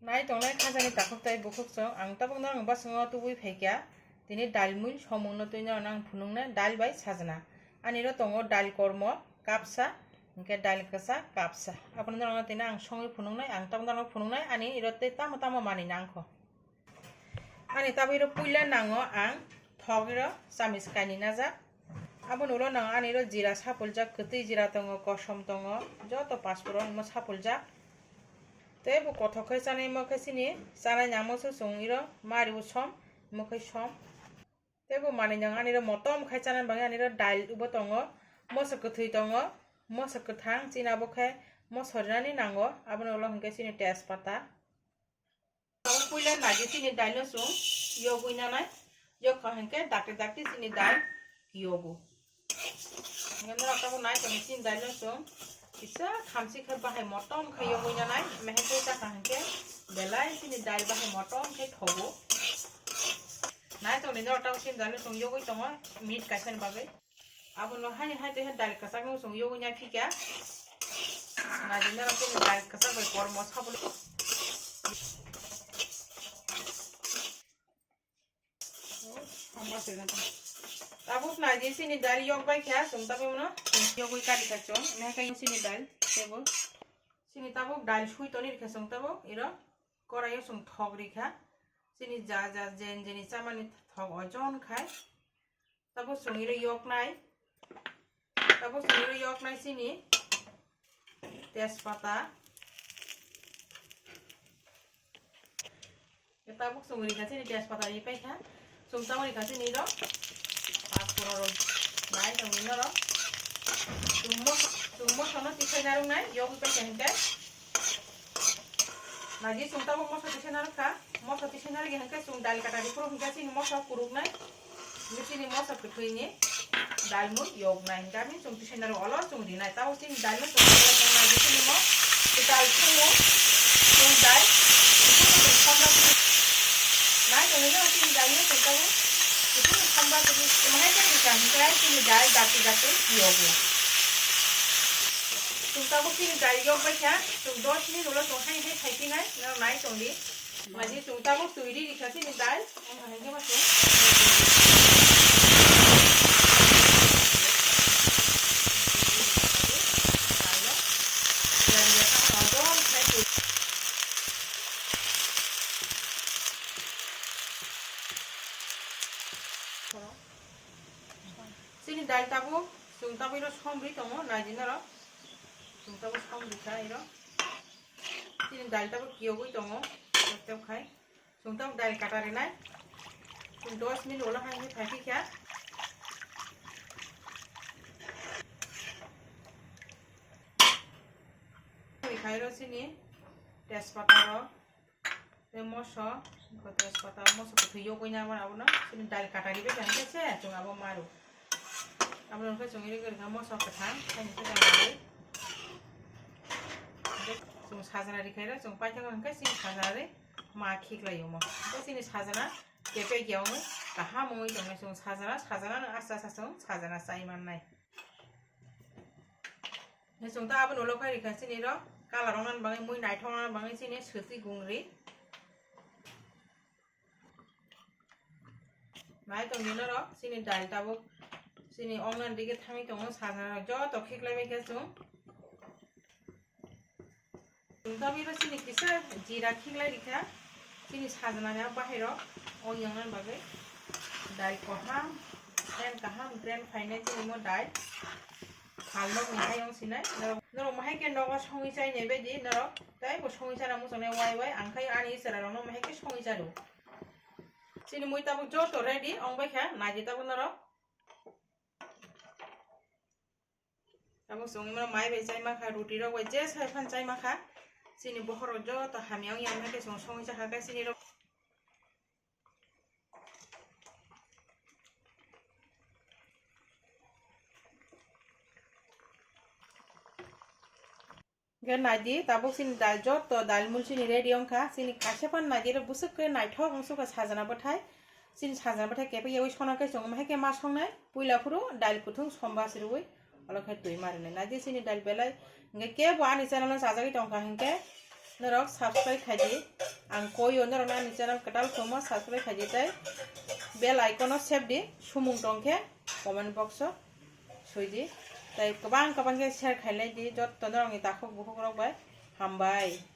Nai tong nai khajani takuk tai bukuk so ang tabuk nang basungo tubui phekya tini dalmui somung no tuina nang phunung na dal bai sajana ani ro tongo dal kormo kapsa ingke dal kasa kapsa apun nang tina ang songi phunung nai ang tabuk nang phunung nai ani iro te tamo tamo mani nangkho ani tabu iro puila nango ang thogiro samis kani naja abun ulo nang ani ro jira sapuljak kutui jira tongo kosom tongo joto paspuron mo sapuljak te bo kothok khai chanai mo khai sini chanai namo so sungiro mari usom mo khai som te bo mani nang ani ro motom khai chanai bangi ani ro dal ubo tongo moso kuthui tongo moso kuthang china bo khai mosornani nango abon ulo hingke sini tejpata abo puila nagi sini dal no sung yogu nanai yok hingke dakte dakte sini dal yogu ngena ta bo nai tong sini dal no sung isa khamsi khai bahai motom khai yogu nanai mehe ta hangke belai sini dal bahai motom khai thobo nai tong ni ta sini dal no sung yogu tongo meat kaisen bagai abon lo hani hai te dal kasak no sung yogu nya phika na dinna ro sini dal kasak bai kormo sabul tabuk na di sini dal yok bai kya sung tabe no yogu kari ka chon mehe kai sini dal tebo sini tabuk dal shui tonir kha sung tabuk iro korayo sung thog rikha sini ja jen jeni chamani thog ojon khai tabuk sung iro yok nai sini tejpata tabuk sung rikha sini tejpata ri pai kha sung tabuk rikha sini ro paspuron nai tong ni ro sungmo sono tisai narung nai yogu pai kha nagi sung tabuk moso tisai narung kha moso tisai narung hingke sung dal kata ri pro hingke sini moso kuruk nai sini moso kuthui ni dal mu yog nai kami sung tisai narung olo sung ri nai tabuk sini dal no sung nagi sini mo dal sungo sung dal nai tong ni sini dal no sung tabuk itu samba tu mahai kan kan sini dal dati yogu sung tabuk sini dal yog bai kha sung 10 minit ulo sung hai thaiki nai na nai tong di maji sung tabuk tuiri rikha sini dal hangge ma sung sini dal tabuk sung tabuk iro somri tongo najina ro sung tabuk somri kha iro sini dal tabuk yogu tongo tep khai sung tabuk dal katari nai sung 10 minit ulo hai thaiki kha khai ro sini tejpata ro moso tejpata moso kuthui yogu nya abona sini dal katari be jangke se chung abo maru abon ke chung iri ga moso kathang khai ni ka sung sajana ri khaira sung pai thang ke sini sajana re ma khiklayo mo to sini sajana kepe gyau kaha moi jong sung sajana na asa sung sajana sai man nai ne sung ta abon ulo khai ri kha sini ro kala rong nan bangai moi nai thong nan bangai sini suti gungri nai tong ni ro sini dal tabuk sini ongnan dige thami tongo sajana jo to khiklai bai kha sung tabi ro sini kisa jira khiklai rikha sini sajana ya bahiro oyang bagai dal kaham grand finance ni mo dal halno mihai ong sinai noro mahai ke nogo songi chai nei bedi noro tai bo songi chara mo sone wai angkai ani sara ro no mahai ke songi charu sini moi tabuk jo to ready ong bai kha naji tabuk noro tabuk songi mo mai bai chai ma kha ruti ro wai je sai phan chai ma kha sini bohoro jo to hamiang yang ke songi cha kha sini ro gan naji tabuk sini dal jo to dal mul sini ready ong kha sini kase pan naji ro busuk ke nai thok ong su ka sajana bathai sini sajana bathai kepe yoi sona ke song mahai ke ma song nai puila phuru dal kuthung somba sirui alo khai tui marne naji sini dal belai nge ke bo ani channel sa jagi tong kha hingke norok subscribe khaji ang koyo norong ani channel ketal komo subscribe khaji tai bell icon save di sumung tongke comment box suidi tai kabang ke share khailai di jot norong ni takhok bukhok rok bai hambai.